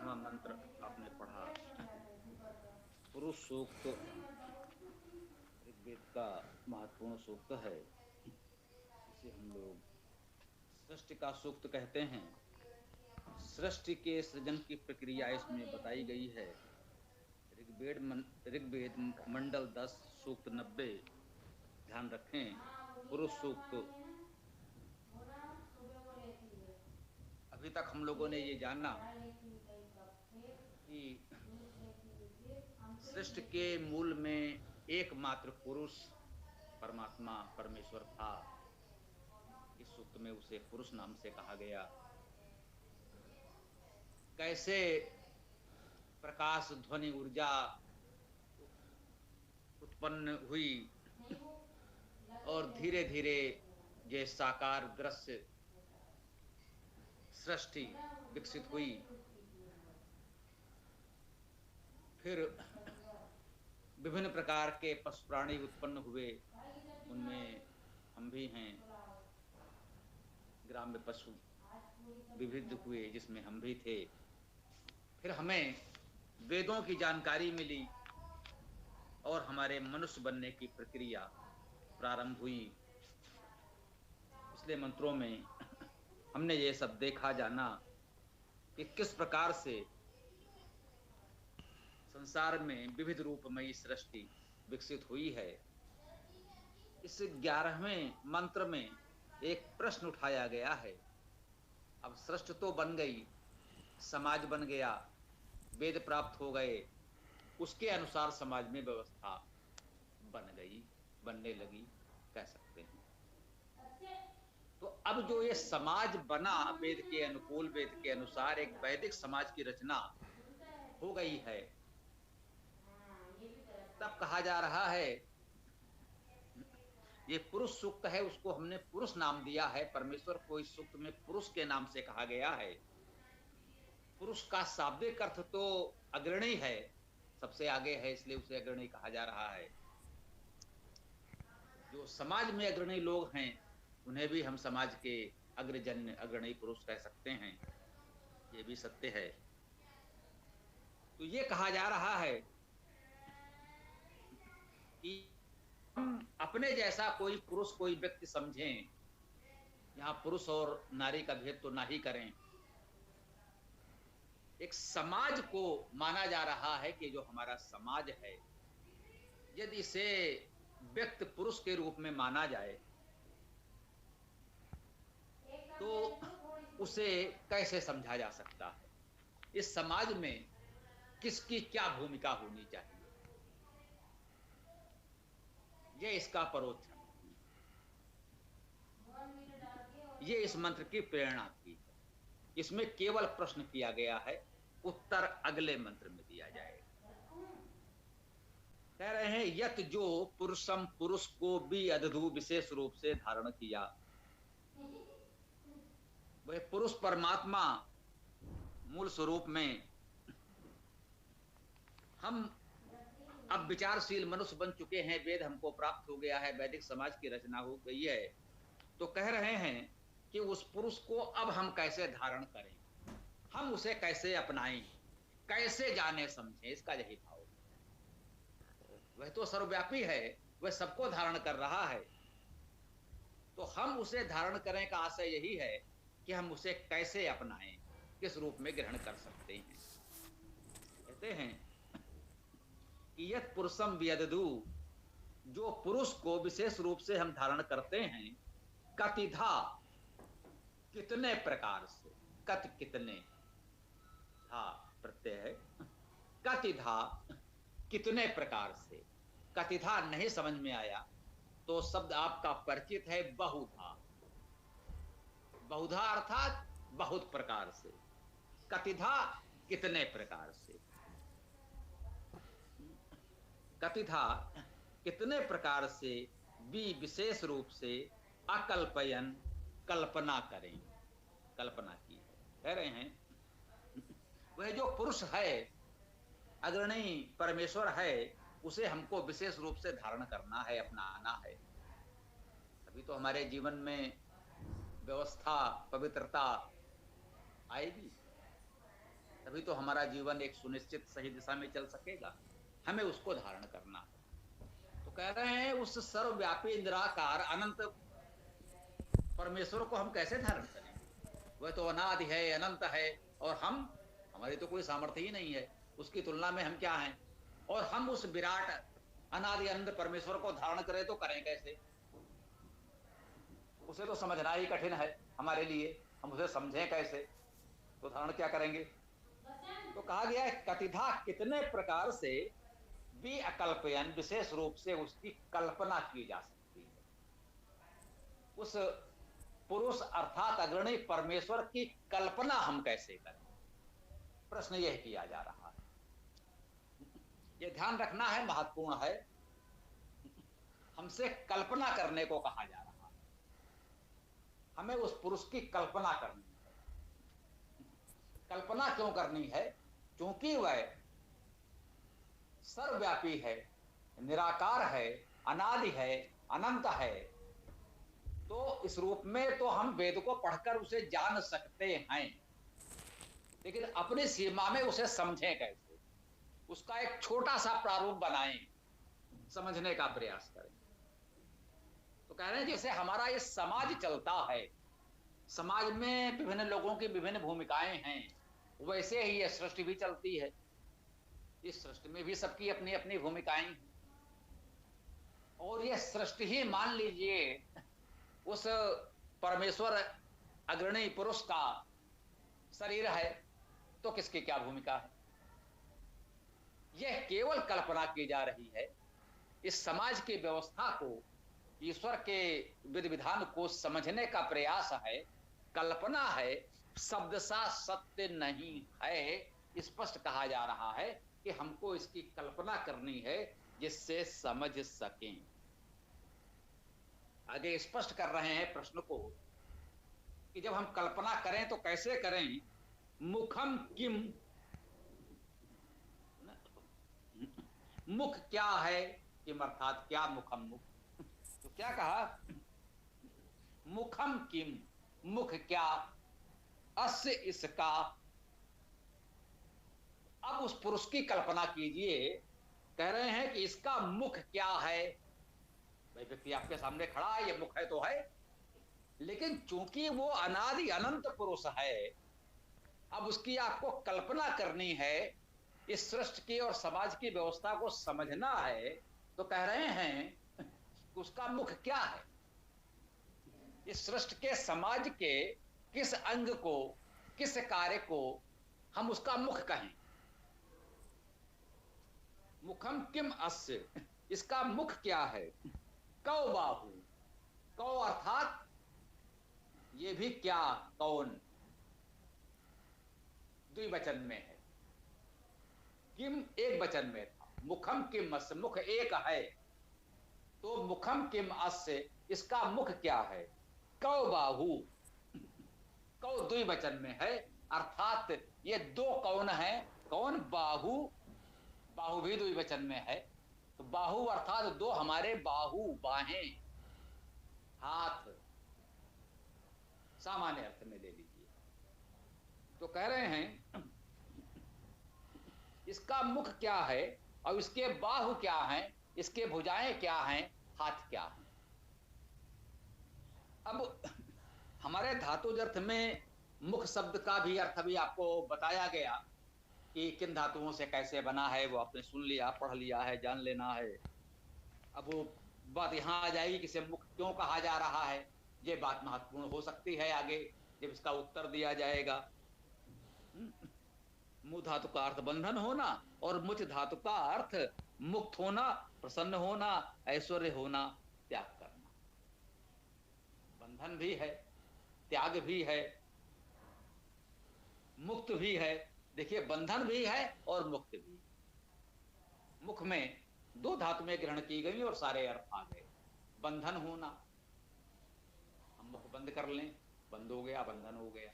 11वां मंत्र आपने पढ़ा, पुरुष सूक्त ऋग्वेद का महत्वपूर्ण सूक्त है। इसे हम लोग सृष्टि का सूक्त कहते हैं। सृष्टि के सृजन की प्रक्रिया इसमें बताई गई है। ऋग्वेद मंडल 10 सूक्त 90। ध्यान रखें, पुरुष सूक्त। अभी तक हम लोगों ने ये जाना कि सृष्टि के मूल में एकमात्र पुरुष परमात्मा परमेश्वर था। इस सूक्त में उसे पुरुष नाम से कहा गया। कैसे प्रकाश ध्वनि ऊर्जा उत्पन्न हुई और धीरे धीरे ये साकार दृश्य सृष्टि विकसित हुई। फिर विभिन्न प्रकार के पशु प्राणी उत्पन्न हुए, उनमें हम भी हैं। ग्राम्य पशु विविध हुए जिसमें हम भी थे। फिर हमें वेदों की जानकारी मिली और हमारे मनुष्य बनने की प्रक्रिया प्रारंभ हुई। पिछले मंत्रों में हमने ये सब देखा जाना कि किस प्रकार से संसार में विविध रूपमयी सृष्टि विकसित हुई है। इस 11वें मंत्र में एक प्रश्न उठाया गया है। अब सृष्टि तो बन गई, समाज बन गया, वेद प्राप्त हो गए, उसके अनुसार समाज में व्यवस्था बन गई, बनने लगी, कह सकते हैं। तो अब जो ये समाज बना वेद के अनुकूल, वेद के अनुसार एक वैदिक समाज की रचना हो गई है, तब कहा जा रहा है ये पुरुष सूक्त है, उसको हमने पुरुष नाम दिया है। परमेश्वर को इस सूक्त में पुरुष के नाम से कहा गया है। पुरुष का शाब्दिक अर्थ तो अग्रणी है, सबसे आगे है, इसलिए उसे अग्रणी कहा जा रहा है। जो समाज में अग्रणी लोग हैं उन्हें भी हम समाज के अग्रजन्य अग्रणी पुरुष कह सकते हैं, ये भी सत्य है। तो ये कहा जा रहा है कि हम अपने जैसा कोई पुरुष कोई व्यक्ति समझें, यहां पुरुष और नारी का भेद तो ना ही करें। एक समाज को माना जा रहा है कि जो हमारा समाज है, यदि इसे व्यक्ति पुरुष के रूप में माना जाए तो उसे कैसे समझा जा सकता है? इस समाज में किसकी क्या भूमिका होनी चाहिए, ये इसका परोक्षण, ये इस मंत्र की प्रेरणा थी। इसमें केवल प्रश्न किया गया है, उत्तर अगले मंत्र में दिया जाएगा। कह रहे हैं यत जो पुरुषम, पुरुष को भी अधधु विशेष रूप से धारण किया। वह पुरुष परमात्मा मूल स्वरूप में हम अब विचारशील मनुष्य बन चुके हैं, वेद हमको प्राप्त हो गया है, वैदिक समाज की रचना हो गई है। तो कह रहे हैं कि उस पुरुष को अब हम कैसे धारण करें, हम उसे कैसे अपनाएं, कैसे जाने समझें, इसका यही भाव। वह तो सर्वव्यापी है, वह सबको धारण कर रहा है। तो हम उसे धारण करें का आशय यही है कि हम उसे कैसे अपनाएं, किस रूप में ग्रहण कर सकते हैं। कहते हैं कि यत पुरुषम व्यददु, जो पुरुष को विशेष रूप से हम धारण करते हैं, कतिधा, कितने प्रकार से, कत कितने, धा प्रत्यय है, कतिधा कितने प्रकार से। कतिधा नहीं समझ में आया तो शब्द आपका परिचित है, बहुधा। बहुधा अर्थात बहुत प्रकार से, कतिधा कितने प्रकार से, कतिधा कितने प्रकार से, भी विशेष रूप से, अकल्पयन कल्पना करें, कल्पना की है। कह रहे हैं वह जो पुरुष है, अग्रणी परमेश्वर है, उसे हमको विशेष रूप से धारण करना है, अपनाना है। तभी तो हमारे जीवन में व्यवस्था, पवित्रता आएगी, तभी तो हमारा जीवन एक सुनिश्चित सही दिशा में चल सकेगा। हमें उसको धारण करना है। तो कह रहे हैं उस सर्वव्यापी निराकार अनंत परमेश्वर को हम कैसे धारण करेंगे? वह तो अनादि है, अनंत है, और हमारी तो कोई सामर्थ्य ही नहीं है, उसकी तुलना में हम क्या हैं? और हम उस विराट अनादि अनंत परमेश्वर को धारण करें तो करें कैसे? उसे तो समझना ही कठिन है हमारे लिए, हम उसे समझें कैसे? तो धारण क्या करेंगे? तो कहा गया है कतिधा कितने प्रकार से भी अकल्पयन, विशेष रूप से उसकी कल्पना की जा सकती है। उस पुरुष अर्थात अग्रणी परमेश्वर की कल्पना हम कैसे करें? प्रश्न यह किया जा रहा है। यह ध्यान रखना है, महत्वपूर्ण है। हमसे कल्पना करने को कहा जा रहा है, हमें उस पुरुष की कल्पना करनी है। कल्पना क्यों करनी है? क्योंकि वह सर्वव्यापी है, निराकार है, अनादि है, अनंत है। तो इस रूप में तो हम वेद को पढ़कर उसे जान सकते हैं, लेकिन अपनी सीमा में उसे समझें कैसे? उसका एक छोटा सा प्रारूप बनाएं, समझने का प्रयास करें। तो कह रहे हैं जैसे हमारा ये समाज चलता है, समाज में विभिन्न लोगों की विभिन्न भूमिकाएं हैं, वैसे ही ये सृष्टि भी चलती है। इस सृष्टि में भी सबकी अपनी अपनी भूमिकाएं हैं, और ये सृष्टि ही मान लीजिए उस परमेश्वर अग्रणी पुरुष का शरीर है, तो किसकी क्या भूमिका है? यह केवल कल्पना की जा रही है। इस समाज की व्यवस्था को, ईश्वर के विधि विधान को समझने का प्रयास है, कल्पना है, शब्द सा सत्य नहीं है। स्पष्ट कहा जा रहा है कि हमको इसकी कल्पना करनी है जिससे समझ सकें। आगे स्पष्ट कर रहे हैं प्रश्न को कि जब हम कल्पना करें तो कैसे करें? मुखम किम, मुख क्या है, किम अर्थात क्या, मुखम मुख। तो क्या कहा? मुखम किम, मुख क्या, अस्य इसका। अब उस पुरुष की कल्पना कीजिए, कह रहे हैं कि इसका मुख क्या है। भाई व्यक्ति आपके सामने खड़ा है, ये मुख है तो है, लेकिन चूंकि वो अनादि अनंत पुरुष है, अब उसकी आपको कल्पना करनी है, इस सृष्टि की और समाज की व्यवस्था को समझना है। तो कह रहे हैं कि उसका मुख क्या है? इस सृष्टि के, समाज के किस अंग को, किस कार्य को हम उसका मुख कहें? मुखम किम अस्य, इसका मुख क्या है? कौ बाहु, कौ अर्थात ये भी क्या, कौन, द्विवचन में है, किम एक वचन में था। मुखम किम अस्य, मुख एक है, तो मुखम किम अस्य, इसका मुख क्या है? कौ बाहु, कौ द्विवचन में है, अर्थात ये दो कौन है? कौन? बाहु, बाहु भी द्विवचन में है। तो बाहु अर्थात दो हमारे बाहु, बाहें, हाथ, सामान्य अर्थ में ले लीजिए। तो कह रहे हैं इसका मुख क्या है, और इसके बाहु क्या हैं, इसके भुजाएं क्या हैं, हाथ क्या हैं। अब हमारे धातुज अर्थ में मुख शब्द का भी अर्थ भी आपको बताया गया कि किन धातुओं से कैसे बना है, वो आपने सुन लिया, पढ़ लिया है, जान लेना है। अब वो बात यहां आ जाएगी कि इसे मुख क्यों कहा जा रहा है। ये बात महत्वपूर्ण हो सकती है आगे जब इसका उत्तर दिया जाएगा। मु धातु का अर्थ बंधन होना, और मुच धातु का अर्थ मुक्त होना, प्रसन्न होना, ऐश्वर्य होना, त्याग करना। बंधन भी है, त्याग भी है, मुक्त भी है। देखिए बंधन भी है और मुक्त भी। मुख में दो धातु में ग्रहण की गई और सारे अर्थ आ गए। बंधन होना, हम मुख बंद कर लें, बंद हो गया, बंधन हो गया।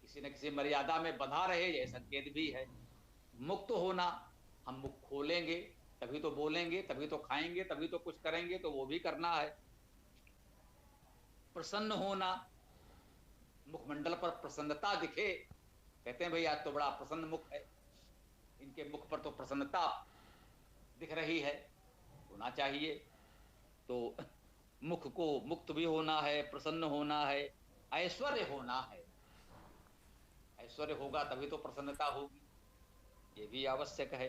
किसी न किसी मर्यादा में बंधा रहे, यह संकेत भी है। मुक्त होना, हम मुख खोलेंगे तभी तो बोलेंगे, तभी तो खाएंगे, तभी तो कुछ करेंगे, तो वो भी करना है। प्रसन्न होना, मुखमंडल पर प्रसन्नता दिखे कहते हैं भाई आज तो बड़ा प्रसन्न मुख है, इनके मुख पर तो प्रसन्नता दिख रही है, होना चाहिए। तो मुख को मुक्त भी होना है, प्रसन्न होना है, ऐश्वर्य होना है। ऐश्वर्य होगा तभी तो प्रसन्नता होगी, ये भी आवश्यक है।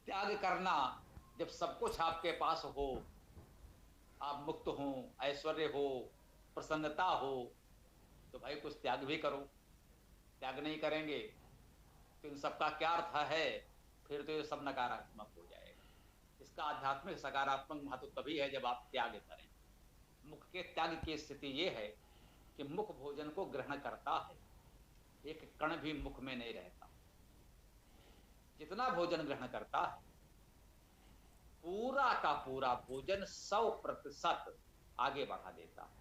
त्याग करना, जब सब कुछ आपके पास हो, आप मुक्त हो, ऐश्वर्य हो, प्रसन्नता हो, तो भाई कुछ त्याग भी करो। त्याग नहीं करेंगे तो इन सबका क्या अर्थ है? फिर तो ये सब नकारात्मक हो जाएगा। इसका आध्यात्मिक सकारात्मक महत्व तभी है जब आप त्याग करें। मुख के त्याग की स्थिति ये है कि मुख भोजन को ग्रहण करता है, एक कण भी मुख में नहीं रहता। जितना भोजन ग्रहण करता है, पूरा का पूरा भोजन 100% आगे बढ़ा देता है।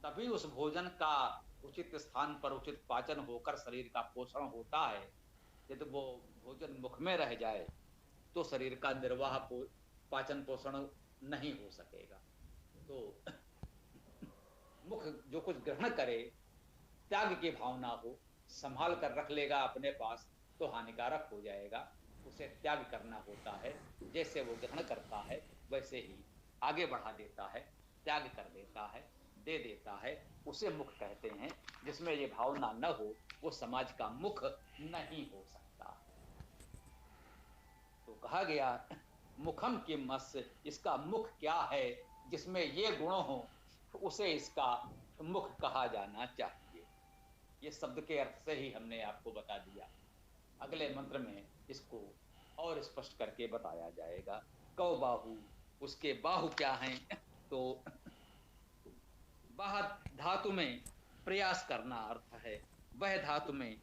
तभी उस भोजन का उचित स्थान पर उचित पाचन होकर शरीर का पोषण होता है। यदि वो भोजन मुख में रह जाए तो शरीर का निर्वाह पाचन पोषण नहीं हो सकेगा। तो मुख जो कुछ ग्रहण करे, त्याग की भावना हो, संभाल कर रख लेगा अपने पास तो हानिकारक हो जाएगा। उसे त्याग करना होता है। जैसे वो ग्रहण करता है वैसे ही आगे बढ़ा देता है, त्याग कर देता है, दे देता है, उसे मुख कहते हैं। जिसमें ये भावना न हो वो समाज का मुख नहीं हो सकता। तो कहा गया मुखम की मस, इसका मुख क्या है जिसमें ये गुण हो, तो उसे इसका मुख कहा जाना चाहिए। ये शब्द के अर्थ से ही हमने आपको बता दिया। अगले मंत्र में इसको और स्पष्ट करके बताया जाएगा। कौ बाहु, उसके बाहु क्या हैं? तो बाह धातु में प्रयास करना अर्थ है, वह धातु में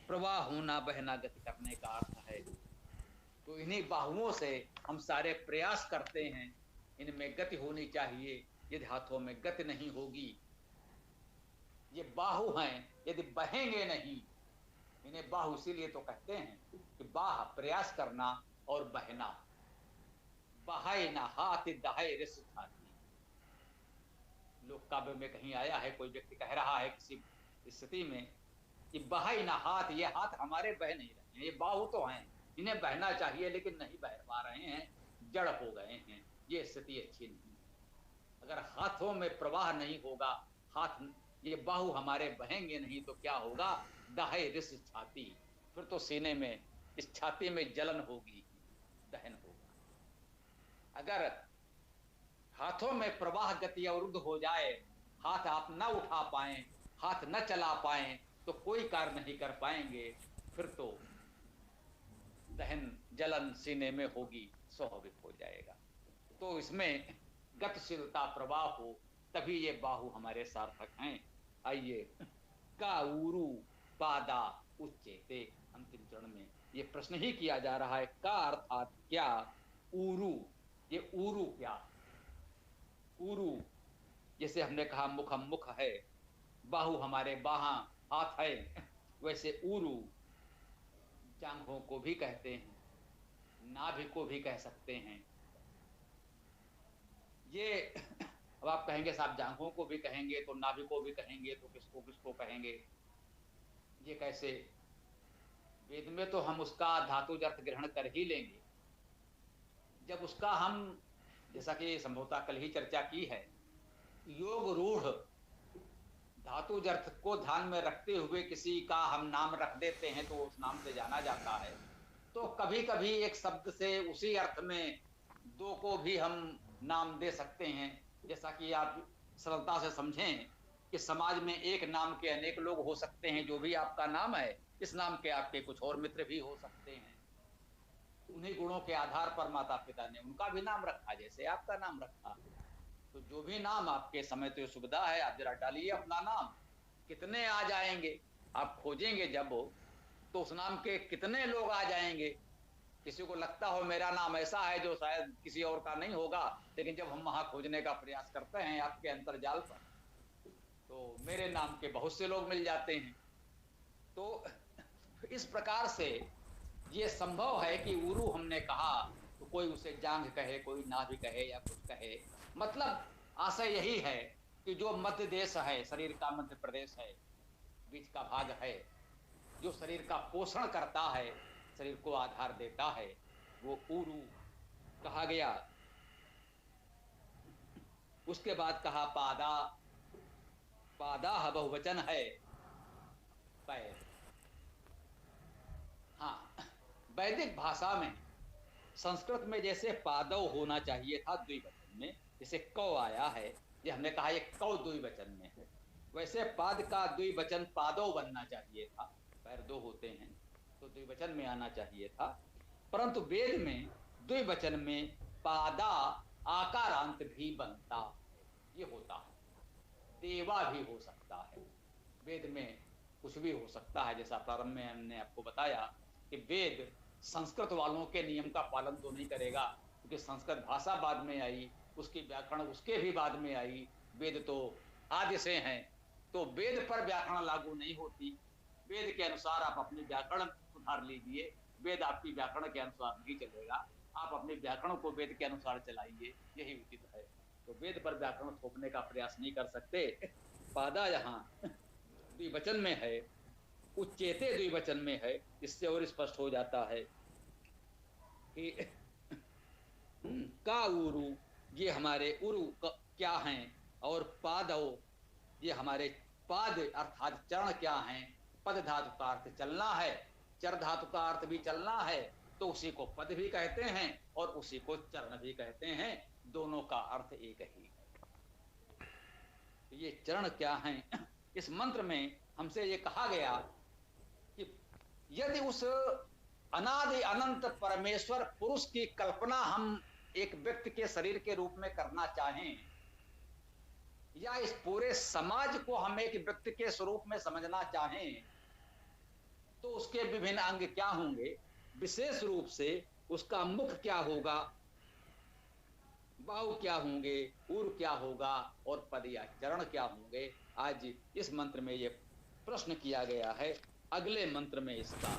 प्रवाह होना, बहना, गति करने का अर्थ है। तो इन्हीं बाहुओं से हम सारे प्रयास करते हैं, इनमें गति होनी चाहिए। यदि हाथों में गति नहीं होगी, ये बाहु हैं, यदि बहेंगे नहीं, इन्हें बाहु इसीलिए तो कहते हैं कि बाह प्रयास करना और बहना। बहाए ना हाथ दहाए रिस छाती। लोक काव्य में कहीं आया है, कोई व्यक्ति कह रहा है किसी स्थिति में कि बहाई ना हाथ, ये हाथ हमारे बह नहीं रहे हैं, ये बाहु तो हैं, इन्हें बहना चाहिए लेकिन नहीं बह पा रहे हैं, जड़ हो गए हैं। ये स्थिति अच्छी नहीं है। अगर हाथों में प्रवाह नहीं होगा, हाथ ये बाहु हमारे बहेंगे नहीं तो क्या होगा? दहाई रिस छाती, फिर तो सीने में, इस छाती में जलन होगी, दहन होगा। अगर हाथों में प्रवाह गति अवरुद्ध हो जाए, हाथ आप न उठा पाएं, हाथ न चला पाएं, तो कोई कार्य नहीं कर पाएंगे, फिर तो दहन जलन सीने में होगी, स्वाभाविक हो जाएगा। तो इसमें गतिशीलता प्रवाह हो, तभी ये बाहु हमारे सार्थक हैं। आइए, का उरु पादा उच्चेते, अंतिम चरण में ये प्रश्न ही किया जा रहा है। का अर्थात क्या, उरु, ये उरु क्या? उरु, जैसे हमने कहा मुख हम मुख है, बाहु हमारे बाहा हाथ है, वैसे उरु जांघों को भी कहते हैं, नाभि को भी कह सकते हैं। ये अब आप कहेंगे साहब जांघों को भी कहेंगे तो नाभि को भी कहेंगे तो किसको किसको कहेंगे, ये कैसे? वेद में तो हम उसका धातु अर्थ ग्रहण कर ही लेंगे। जब उसका हम, जैसा कि संभवतः कल ही चर्चा की है, योग रूढ़ धातु अर्थ को ध्यान में रखते हुए किसी का हम नाम रख देते हैं तो उस नाम से जाना जाता है। तो कभी कभी एक शब्द से उसी अर्थ में दो को भी हम नाम दे सकते हैं। जैसा कि आप सरलता से समझें कि समाज में एक नाम के अनेक लोग हो सकते हैं। जो भी आपका नाम है, इस नाम के आपके कुछ और मित्र भी हो सकते हैं। उन्हीं गुणों के आधार पर माता पिता ने उनका भी नाम रखा, जैसे आपका नाम रखा। तो जो भी नाम आपके समय तो सुविधा है, आप जरा डालिए अपना नाम, कितने आ जाएंगे। आप खोजेंगे जब तो उस नाम के कितने लोग आ जाएंगे। किसी को लगता हो मेरा नाम ऐसा है जो शायद किसी और का नहीं होगा, लेकिन जब हम वहां खोजने का प्रयास करते हैं आपके अंतर्जाल पर, तो मेरे नाम के बहुत से लोग मिल जाते हैं। तो इस प्रकार से ये संभव है कि उरु हमने कहा तो कोई उसे जांघ कहे, कोई नाभि कहे या कुछ कहे। मतलब आशय यही है कि जो मध्य देश है, शरीर का मध्य प्रदेश है, बीच का भाग है जो शरीर का पोषण करता है, शरीर को आधार देता है, वो ऊरु कहा गया। उसके बाद कहा पादा, पादा बहुवचन है पैर। हाँ, वैदिक भाषा में संस्कृत में जैसे पादव होना चाहिए था द्विवचन में, जैसे कौ आया है, ये हमने कहा ये कौ द्विवचन में है, वैसे पाद का द्विवचन पादव बनना चाहिए था, पैर दो होते हैं तो द्विवचन में आना चाहिए था, परंतु वेद में द्विवचन में पादा आकारांत भी बनता है, ये होता है। देवा भी हो सकता है, वेद में कुछ भी हो सकता है। जैसा प्रारंभ में हमने आपको बताया कि वेद संस्कृत वालों के नियम का पालन तो नहीं करेगा, क्योंकि संस्कृत भाषा बाद में आई, उसकी व्याकरण उसके भी बाद में आई, वेद तो आदि से हैं, तो वेद पर व्याकरण लागू नहीं होती। वेद के अनुसार आप अपनी व्याकरण सुधार लीजिए, वेद आपकी व्याकरण के अनुसार नहीं चलेगा, आप अपने व्याकरण को वेद के अनुसार चलाइए, यही उचित है। तो वेद पर व्याकरण थोपने का प्रयास नहीं कर सकते। पादा यहाँ द्विवचन में है, उच्चेते द्विवचन में है, इससे और स्पष्ट हो जाता है कि का उरु, ये हमारे उरु क्या हैं, और पादव ये हमारे पाद अर्थात चरण क्या हैं। पद धातु का अर्थ चलना है, चर धातु का अर्थ भी चलना है, तो उसी को पद भी कहते हैं और उसी को चरण भी कहते हैं, दोनों का अर्थ एक ही है। ये चरण क्या हैं, इस मंत्र में हमसे ये कहा गया कि यदि उस अनादि अनंत परमेश्वर पुरुष की कल्पना हम एक व्यक्ति के शरीर के रूप में करना चाहें, या इस पूरे समाज को हम एक व्यक्ति के स्वरूप में समझना चाहें, तो उसके विभिन्न अंग क्या होंगे, विशेष रूप से उसका मुख क्या होगा, बाहु क्या होंगे, उर क्या होगा, और पद या चरण क्या होंगे। आज इस मंत्र में ये प्रश्न किया गया है, अगले मंत्र में इसका